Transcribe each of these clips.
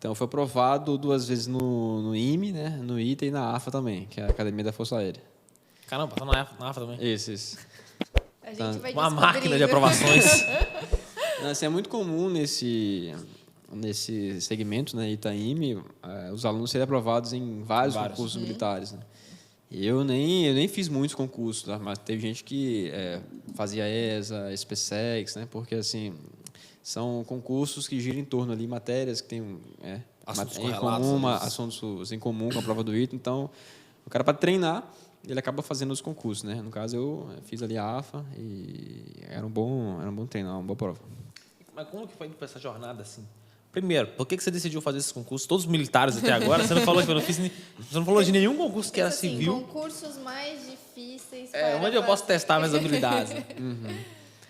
Então, foi aprovado 2 vezes no IME, né? No ITA e na AFA também, que é a Academia da Força Aérea. Caramba, tá na AFA também. Isso. A gente vai Uma descobrindo. máquina de aprovações. Não, assim, é muito comum nesse segmento, né, ITA-IME, os alunos serem aprovados em vários concursos militares, né? Eu nem fiz muitos concursos, tá? Mas teve gente que fazia ESA, SpaceX, né? Porque, assim, são concursos que giram em torno ali matérias que têm Assuntos em correlatos, comum, né? assuntos em comum com a prova do ITA. Então, o cara, para treinar, ele acaba fazendo os concursos, né? No caso, eu fiz ali a AFA e era um bom treino, uma boa prova. Mas como que foi indo para essa jornada assim? Primeiro, por que você decidiu fazer esses concursos? Todos os militares até agora, você não falou que eu não fiz, você não falou de nenhum concurso que era Assim, civil. concursos mais difíceis Onde eu posso testar minhas habilidades? Né? Uhum.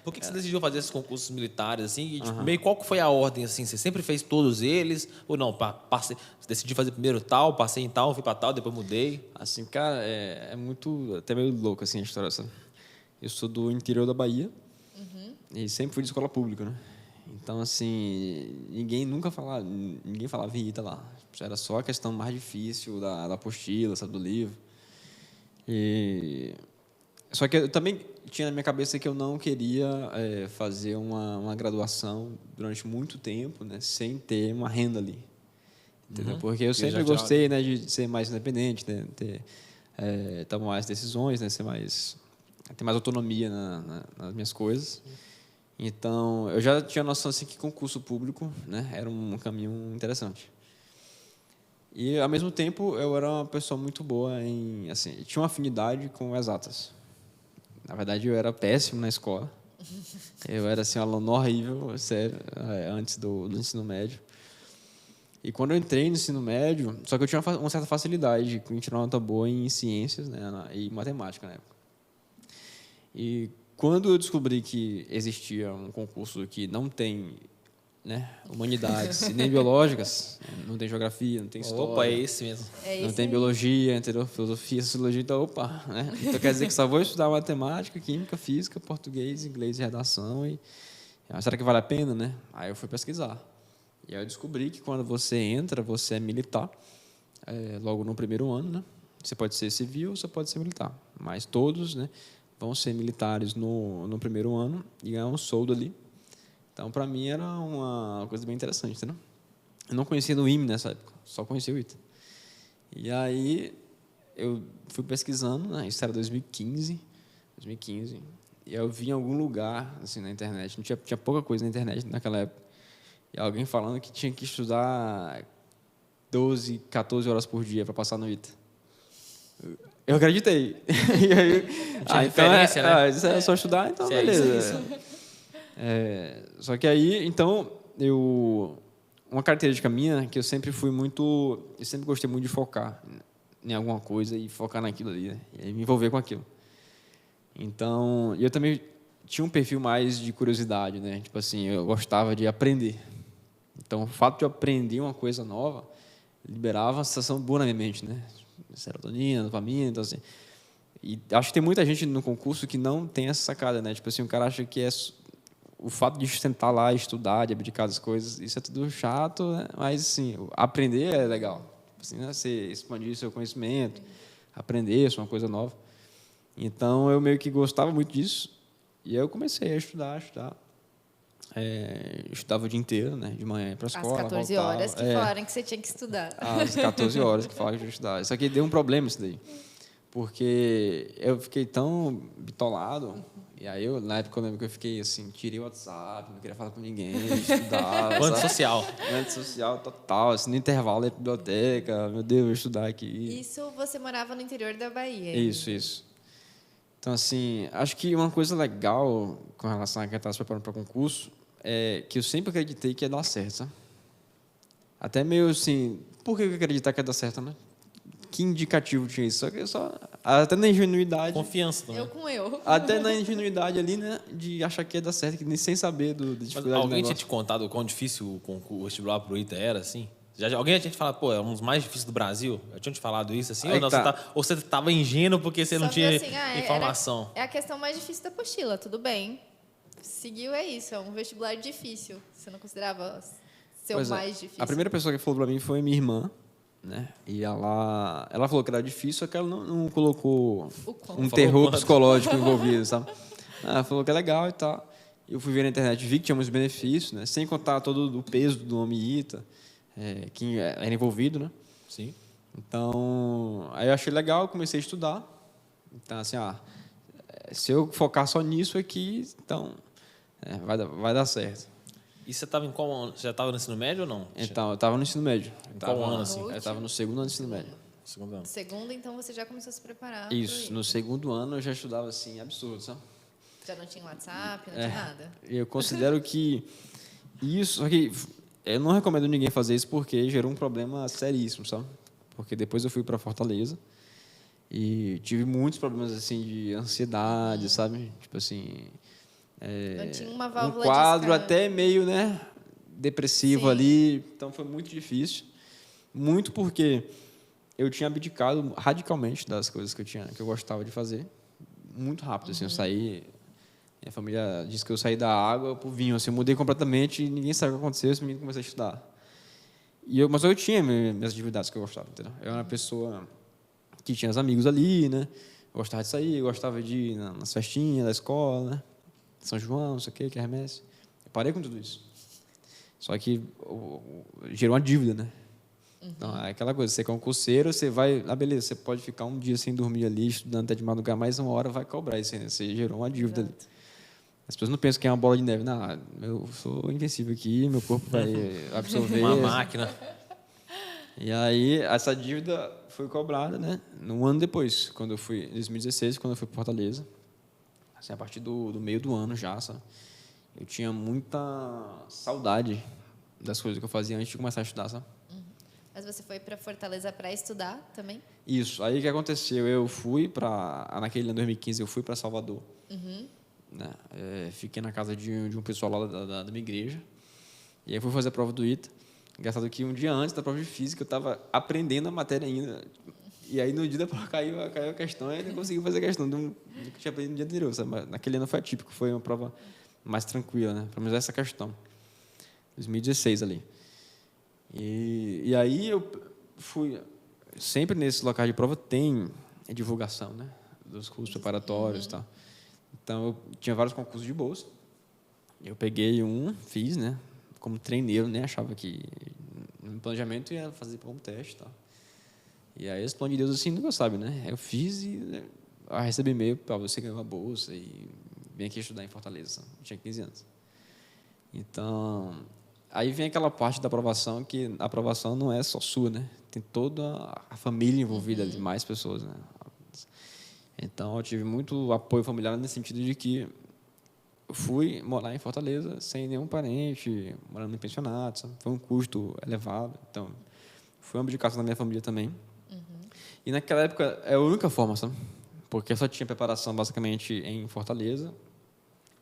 Por que você decidiu fazer esses concursos militares assim? E tipo, meio qual que foi a ordem assim? Você sempre fez todos eles ou não? Passei, você decidiu fazer primeiro tal, passei em tal, fui para tal, depois mudei. Assim, cara, é muito até meio louco assim a história, sabe? Eu sou do interior da Bahia e sempre fui de escola pública, né? Então, assim, ninguém falava em ITA lá. Era só a questão mais difícil da apostila, sabe, do livro. Só que eu também tinha na minha cabeça que eu não queria fazer uma graduação durante muito tempo, né, sem ter uma renda ali. Entendeu? Porque eu sempre gostei, né, de ser mais independente, né, tomar mais decisões, né, ter mais autonomia nas minhas coisas. Então, eu já tinha noção assim, que concurso público, né, era um caminho interessante. E, ao mesmo tempo, eu era uma pessoa muito boa assim, tinha uma afinidade com exatas. Na verdade, eu era péssimo na escola. Eu era assim, um aluno horrível, sério, antes do ensino médio. E quando eu entrei no ensino médio, só que eu tinha uma certa facilidade em tirar uma nota boa em ciências, né, e matemática na época. E quando eu descobri que existia um concurso que não tem, né, humanidades e nem biológicas, não tem geografia, não tem história. Opa, é esse mesmo. Não tem biologia, entendeu? Filosofia, sociologia, então, opa, né? Então quer dizer que só vou estudar matemática, química, física, português, inglês e redação. Será que vale a pena, né? Aí eu fui pesquisar. E aí eu descobri que quando você entra, você é militar, logo no primeiro ano, né? Você pode ser civil ou você pode ser militar. Mas todos, né, vão ser militares no primeiro ano e ganhar um soldo ali. Então, para mim, era uma coisa bem interessante, né? Eu não conhecia no IME nessa época, só conhecia o ITA. E aí, eu fui pesquisando, né? Isso era 2015, e eu vi em algum lugar, assim, na internet, tinha pouca coisa na internet naquela época, e alguém falando que tinha que estudar 12, 14 horas por dia para passar no ITA. Eu acreditei. E aí, referência, né? Isso é só estudar, então beleza. Só que aí, então, uma característica minha que eu sempre gostei muito de focar em alguma coisa e focar naquilo ali, né? E aí me envolver com aquilo. Então, eu também tinha um perfil mais de curiosidade, né? Tipo assim, eu gostava de aprender. Então, o fato de eu aprender uma coisa nova liberava uma sensação boa na minha mente, né? Serotonina, dopamina, então assim. E acho que tem muita gente no concurso que não tem essa sacada, né? Tipo assim, o cara acha que o fato de sentar lá, estudar, de abdicar das coisas, isso é tudo chato, né? Mas assim, aprender é legal. Assim, né? Você expandir seu conhecimento, aprender isso, uma coisa nova. Então, eu meio que gostava muito disso. E aí eu comecei a estudar. Estudava o dia inteiro, né? De manhã para a escola. Às 14 voltava. horas que falaram que você tinha que estudar. Às 14 horas que falaram que tinha que estudar. Só que deu um problema isso daí. Porque eu fiquei tão bitolado. E aí, na época, eu lembro que eu fiquei assim, tirei o WhatsApp, não queria falar com ninguém, estudar. Antissocial. Antissocial total, assim, no intervalo da biblioteca, meu Deus, vou estudar aqui. Isso você morava no interior da Bahia? Isso. Então, assim, acho que uma coisa legal com relação a quem está se preparando para concurso é que eu sempre acreditei que ia dar certo, sabe? Até meio assim, por que eu acreditar que ia dar certo, né? Que indicativo tinha isso? Até na ingenuidade. Confiança também. Até na ingenuidade ali, né? De achar que ia dar certo, que nem sem saber do dificuldade. Mas alguém tinha te contado o quão difícil o vestibular pro ITA era, assim? Alguém tinha te falado, pô, é um dos mais difíceis do Brasil? Eu tinha te falado isso, assim? Ou não? Ou você estava ingênuo porque você não tinha informação? É a questão mais difícil da apostila, tudo bem. Seguiu, é isso, é um vestibular difícil. Você não considerava Seu mais difícil. A primeira pessoa que falou para mim foi minha irmã, né? E ela falou que era difícil, só que ela não colocou terror psicológico envolvido, sabe? Ela falou que é legal e tal. Eu fui ver na internet, vi que tinha muitos benefícios, né? Sem contar todo o peso do nome ITA, que era envolvido, né? Sim. Então, aí eu achei legal, comecei a estudar. Então, assim, se eu focar só nisso aqui, então vai dar certo. E você estava em qual ano? Você já estava no ensino médio ou não? Então, eu estava no ensino médio. Qual ano, assim? Eu estava no segundo ano do ensino médio. Segundo ano. Segundo, então você já começou a se preparar. Isso, no segundo ano eu já estudava assim, absurdo, sabe? Já não tinha WhatsApp, não tinha nada. Eu considero que isso, só que eu não recomendo ninguém fazer isso porque gerou um problema seríssimo, sabe? Porque depois eu fui para Fortaleza e tive muitos problemas assim de ansiedade, sabe? Tipo assim, não tinha uma válvula um quadro de escape. até meio, né, depressivo ali, então foi muito difícil, muito porque eu tinha abdicado radicalmente das coisas que eu gostava de fazer, muito rápido, assim, eu saí, minha família disse que eu saí da água pro vinho, assim, eu mudei completamente e ninguém sabe o que aconteceu, eu comecei a estudar. Mas eu tinha minhas atividades que eu gostava, entendeu? Eu era uma pessoa que tinha os amigos ali, né? Eu gostava de sair, gostava de ir nas festinhas da escola, né? São João, não sei o quê, quermesse. Eu parei com tudo isso. Só que gerou uma dívida, né? Então, é aquela coisa, você é concurseiro, você vai... beleza, você pode ficar um dia sem dormir ali, estudando até de madrugada, mais uma hora vai cobrar isso aí, né? Você gerou uma dívida ali. As pessoas não pensam que é uma bola de neve. Não, eu sou invencível aqui, meu corpo vai absorver. Uma máquina. E aí, essa dívida foi cobrada, né? Um ano depois, quando eu fui, em 2016, quando eu fui para Fortaleza. Assim, a partir do meio do ano já, sabe? Eu tinha muita saudade das coisas que eu fazia antes de começar a estudar, sabe? Mas você foi para Fortaleza para estudar também? Isso. Aí o que aconteceu? Eu fui naquele ano 2015, eu fui para Salvador. Né? Fiquei na casa de um pessoal lá da minha igreja. E aí fui fazer a prova do ITA. Engraçado que um dia antes da prova de física eu estava aprendendo a matéria ainda. E aí no dia da prova caiu a questão e eu não consegui fazer a questão do que eu tinha aprendido no dia anterior. Sabe? Mas naquele ano foi atípico, foi uma prova mais tranquila, né? Pelo menos essa questão. 2016 ali. E aí eu fui... Sempre nesses locais de prova tem divulgação, né? Dos cursos preparatórios e tal. Então, eu tinha vários concursos de bolsa. Eu peguei fiz, né? Como treineiro, nem achava que no planejamento ia fazer como teste e tal. E aí, esse plano de Deus, assim, nunca sabe, né? Eu fiz e recebi e-mail para você ganhar uma bolsa e vem aqui estudar em Fortaleza. Eu tinha 15 anos. Então, aí vem aquela parte da aprovação, que a aprovação não é só sua, né? Tem toda a família envolvida ali, mais pessoas, né? Então, eu tive muito apoio familiar nesse sentido de que eu fui morar em Fortaleza sem nenhum parente, morando em pensionato, sabe? Foi um custo elevado. Então, foi uma abdicação da minha família também. E naquela época, é a única forma, sabe? Porque eu só tinha preparação, basicamente, em Fortaleza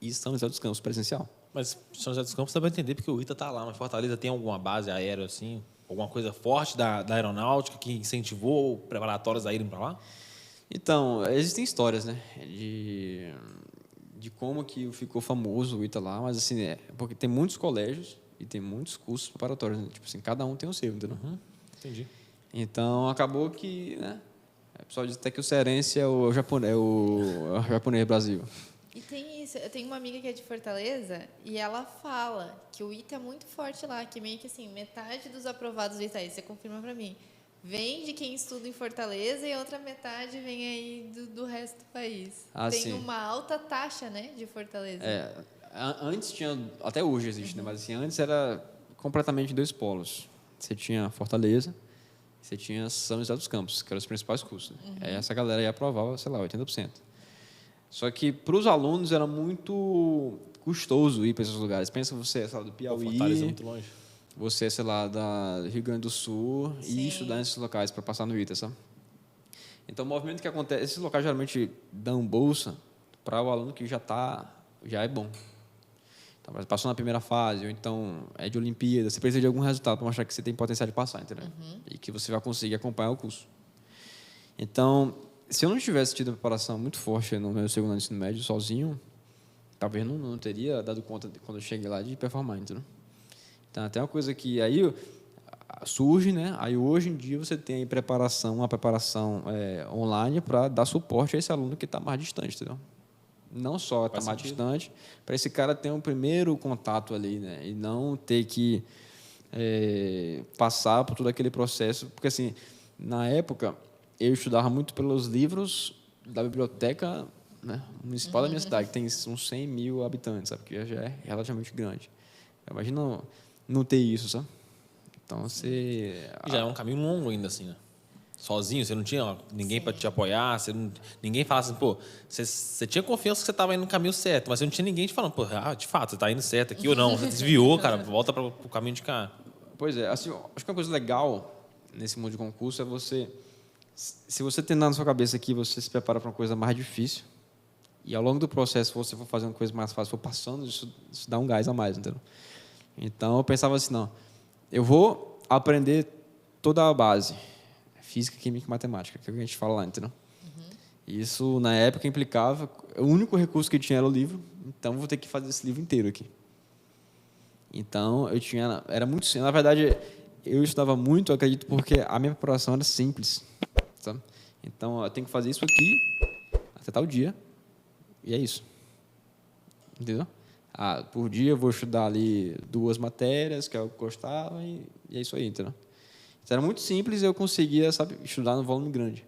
e São José dos Campos, presencial. Mas São José dos Campos dá para entender porque o ITA está lá, mas Fortaleza tem alguma base aérea, assim, alguma coisa forte da aeronáutica que incentivou preparatórios a irem para lá? Então, existem histórias, né, de como que ficou famoso o ITA lá, mas assim, porque tem muitos colégios e tem muitos cursos preparatórios, né? Tipo assim, cada um tem o seu, entendeu? Entendi. Então, acabou que, né, o pessoal diz até que o cearense é o japonês Brasil. E tem isso, eu tenho uma amiga que é de Fortaleza e ela fala que o ITA é muito forte lá, que meio que assim, metade dos aprovados do ITA, você confirma para mim, vem de quem estuda em Fortaleza e a outra metade vem aí do resto do país. Tem sim. uma alta taxa, né, de Fortaleza. Antes tinha, até hoje existe, né? Mas assim, antes era completamente dois polos. Você tinha Fortaleza, você tinha São José dos Campos, que eram os principais cursos. Né? Aí essa galera ia aprovava, sei lá, 80%. Só que para os alunos era muito custoso ir para esses lugares. Pensa você, sei lá, do Piauí, Fortaleza é muito longe. Você, sei lá, do Rio Grande do Sul, Sim. e estudar nesses locais para passar no ITA, sabe? Então, o movimento que acontece, esses locais geralmente dão bolsa para o aluno que já é bom. Então, passou na primeira fase, ou então é de Olimpíada, você precisa de algum resultado para mostrar que você tem potencial de passar, entendeu? E que você vai conseguir acompanhar o curso. Então, se eu não tivesse tido uma preparação muito forte no meu segundo ano de ensino médio, sozinho, talvez não teria dado conta, quando eu cheguei lá, de performar, entendeu? Então, Então, até uma coisa que aí surge, né? Aí hoje em dia você tem uma preparação online para dar suporte a esse aluno que está mais distante, entendeu? Não só está mais distante, para esse cara ter um primeiro contato ali, né? E não ter que passar por todo aquele processo, porque assim, na época eu estudava muito pelos livros da biblioteca, né, municipal da minha cidade, que tem uns 100 mil habitantes, sabe? Que já é relativamente grande. Imagina não ter isso, sabe? Então, você... Já é um caminho longo ainda, assim, né? Sozinho, você não tinha ninguém para te apoiar, ninguém falava assim, pô, você tinha confiança que você estava indo no caminho certo, mas você não tinha ninguém te falando, pô, de fato, você está indo certo aqui ou não, você desviou, cara, volta para o caminho de cá. Pois é, assim, acho que uma coisa legal nesse mundo de concurso é se você tem na sua cabeça que você se prepara para uma coisa mais difícil, e ao longo do processo você for fazendo coisa mais fácil, for passando, isso dá um gás a mais, entendeu? Então, eu pensava assim, não, eu vou aprender toda a base, física, química e matemática, que é o que a gente fala lá, entendeu? Isso, na época, implicava... O único recurso que tinha era o livro, então eu vou ter que fazer esse livro inteiro aqui. Então, era muito simples. Na verdade, eu estudava muito, eu acredito, porque a minha preparação era simples, sabe? Então, eu tenho que fazer isso aqui até tal dia, e é isso. Entendeu? Por dia eu vou estudar ali 2 matérias que eu gostava e é isso aí, entendeu? Então, era muito simples e eu conseguia, sabe, estudar no volume grande.